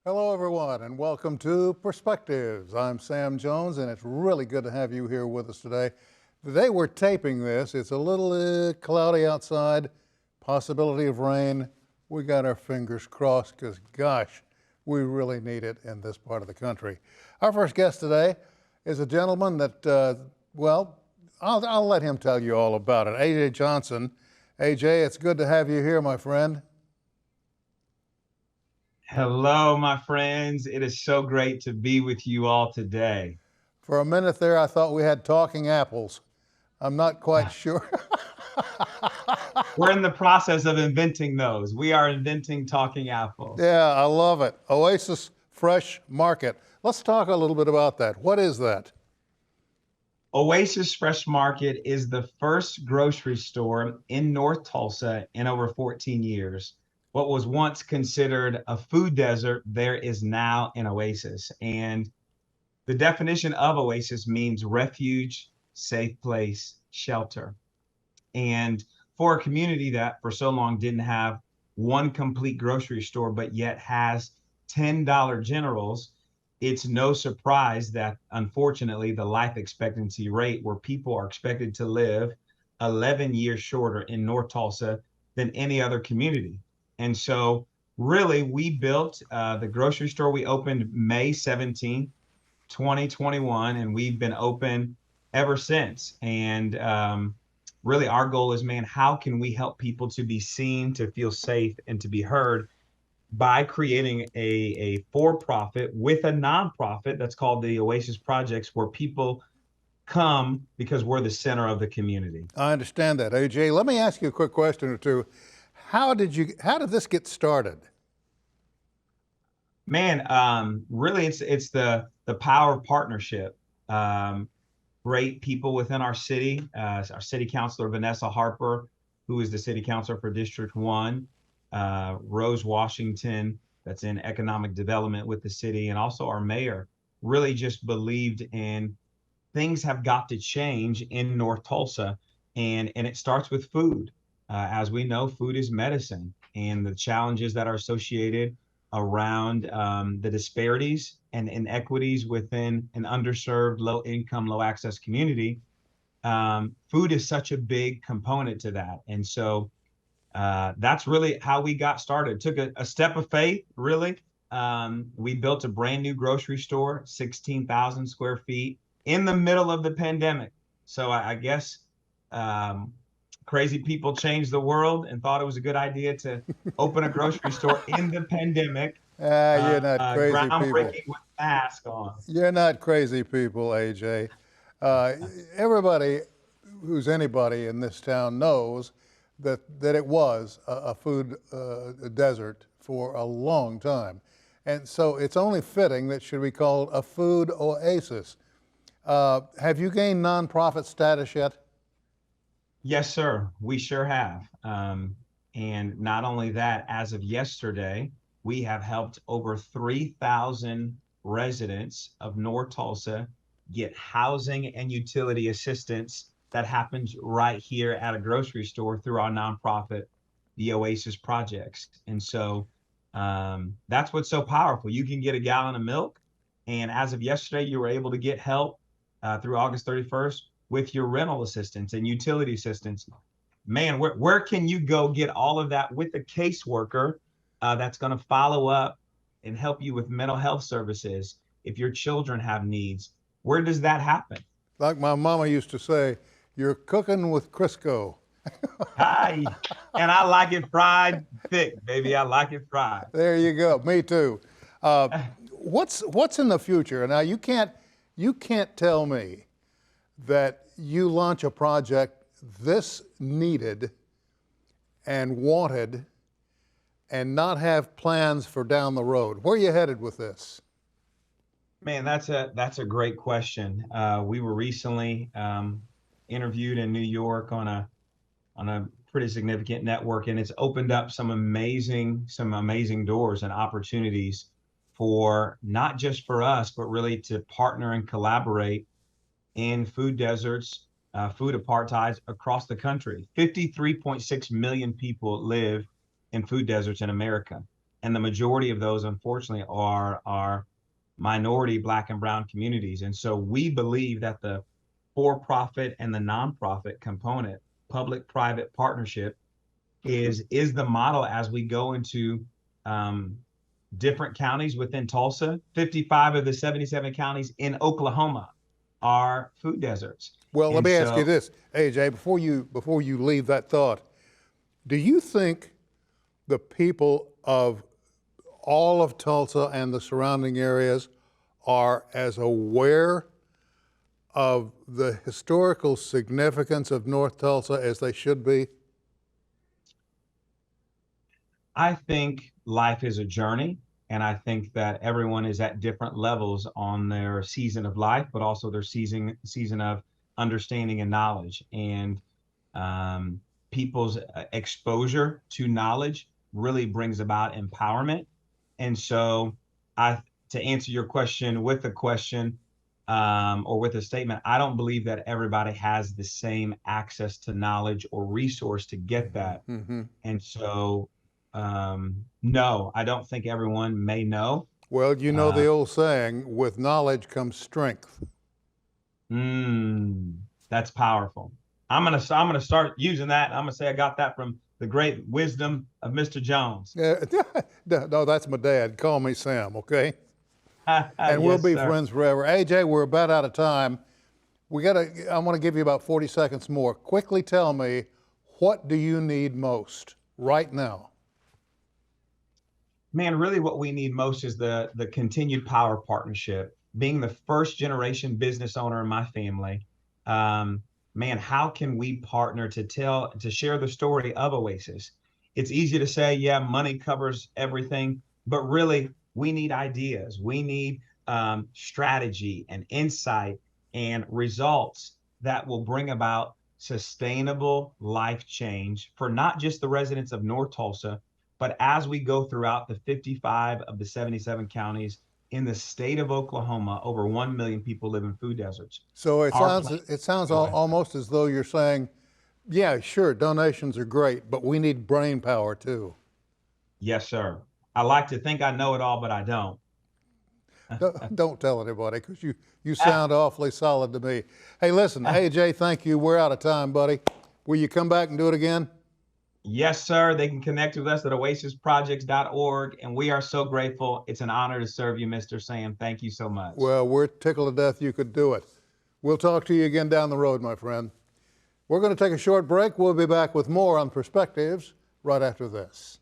Hello, everyone, and welcome to Perspectives. I'm Sam Jones, and it's really good to have you here with us today. The day we're taping this, it's a little cloudy outside, possibility of rain. We got our fingers crossed because, gosh, we really need it in this part of the country. Our first guest today is a gentleman that, well, I'll let him tell you all about it. A.J. Johnson. A.J., it's good to have you here, my friend. Hello, my friends. It is so great to be with you all today. For a minute there, I thought we had talking apples. I'm not quite sure. We're in the process of inventing those. We are inventing talking apples. Yeah, I love it. Oasis Fresh Market. Let's talk a little bit about that. What is that? Oasis Fresh Market is the first grocery store in North Tulsa in over 14 years. What was once considered a food desert, there is now an oasis. And the definition of oasis means refuge, safe place, shelter. And for a community that for so long didn't have one complete grocery store, but yet has $10 generals, it's no surprise that unfortunately the life expectancy rate where people are expected to live 11 years shorter in North Tulsa than any other community. And so really we built the grocery store. We opened May 17th, 2021, and we've been open ever since. And really our goal is, man, how can we help people to be seen, to feel safe, and to be heard by creating a for-profit with a nonprofit that's called the Oasis Projects, where people come because we're the center of the community. I understand that, AJ. Let me ask you a quick question or two. How did this get started? Man, really, it's the power of partnership. Um, Great people within our city. Our city councilor, Vanessa Harper, who is the city councilor for District 1, Rose Washington, that's in economic development with the city, and also our mayor, really just believed in things have got to change in North Tulsa. And it starts with food. As we know, food is medicine, and the challenges that are associated around the disparities and inequities within an underserved, low income, low access community. Food is such a big component to that. And so that's really how we got started. Took a step of faith, really. We built a brand new grocery store, 16,000 square feet in the middle of the pandemic. So I guess um, crazy people changed the world and thought it was a good idea to open a grocery store in the pandemic, You're not crazy people. groundbreaking with masks on. You're not crazy people, AJ. Uh, Everybody who's anybody in this town knows that it was a food desert for a long time. And so it's only fitting that should be called a food oasis. Have you gained nonprofit status yet? Yes, sir. We sure have. And not only that, as of yesterday, we have helped over 3,000 residents of North Tulsa get housing and utility assistance that happens right here at a grocery store through our nonprofit, the Oasis Projects. And so that's what's so powerful. You can get a gallon of milk. And as of yesterday, you were able to get help through August 31st with your rental assistance and utility assistance. Man, where can you go get all of that with a caseworker that's going to follow up and help you with mental health services if your children have needs? Where does that happen? Like my mama used to say, you're cooking with Crisco. Hi, and I like it fried thick, baby. I like it fried. There you go. Me too. Uh, what's in the future? Now you can't tell me that you launch a project this needed and wanted and not have plans for down the road. Where are you headed with this? Man, that's a great question. We were recently interviewed in New York on a pretty significant network, and it's opened up some amazing doors and opportunities for not just for us, but really to partner and collaborate in food deserts, food apartheids across the country. 53.6 million people live in food deserts in America. And the majority of those, unfortunately, are minority Black and brown communities. And so we believe that the for-profit and the nonprofit component, public-private partnership, is the model as we go into different counties within Tulsa. 55 of the 77 counties in Oklahoma are food deserts. Well, let And me ask you so this, AJ, before you leave that thought, do you think the people of all of Tulsa and the surrounding areas are as aware of the historical significance of North Tulsa as they should be? I think life is a journey, and I think that everyone is at different levels on their season of life, but also their season of understanding and knowledge. And people's exposure to knowledge really brings about empowerment. And so, to answer your question with a question, or with a statement, I don't believe that everybody has the same access to knowledge or resource to get that. Mm-hmm. And so, no, I don't think everyone may know. Well, you know Uh, the old saying, with knowledge comes strength. that's powerful. I'm gonna start using that. I'm gonna say I got that from the great wisdom of Mr. Jones. Yeah, no, that's my dad. Call me Sam, okay? And we'll Yes, be sir. friends forever. AJ, we're about out of time. I want to give you about 40 seconds more. Quickly tell me, what do you need most right now? Man, really what we need most is the continued power partnership. Being the first generation business owner in my family, man, how can we partner to share the story of Oasis? It's easy to say, yeah, money covers everything, but really we need ideas. We need strategy and insight and results that will bring about sustainable life change for not just the residents of North Tulsa, but as we go throughout the 55 of the 77 counties in the state of Oklahoma, over 1 million people live in food deserts. So Our plan. it sounds Go ahead. almost as though you're saying, yeah, sure, donations are great, but we need brain power too. Yes, sir. I like to think I know it all, but I don't. Don't tell anybody, because you sound awfully solid to me. Hey, listen, AJ, thank you. We're out of time, buddy. Will you come back and do it again? Yes, sir. They can connect with us at oasisprojects.org, and we are so grateful. It's an honor to serve you, Mr. Sam. Thank you so much. Well, we're tickled to death you could do it. We'll talk to you again down the road, my friend. We're going to take a short break. We'll be back with more on Perspectives right after this.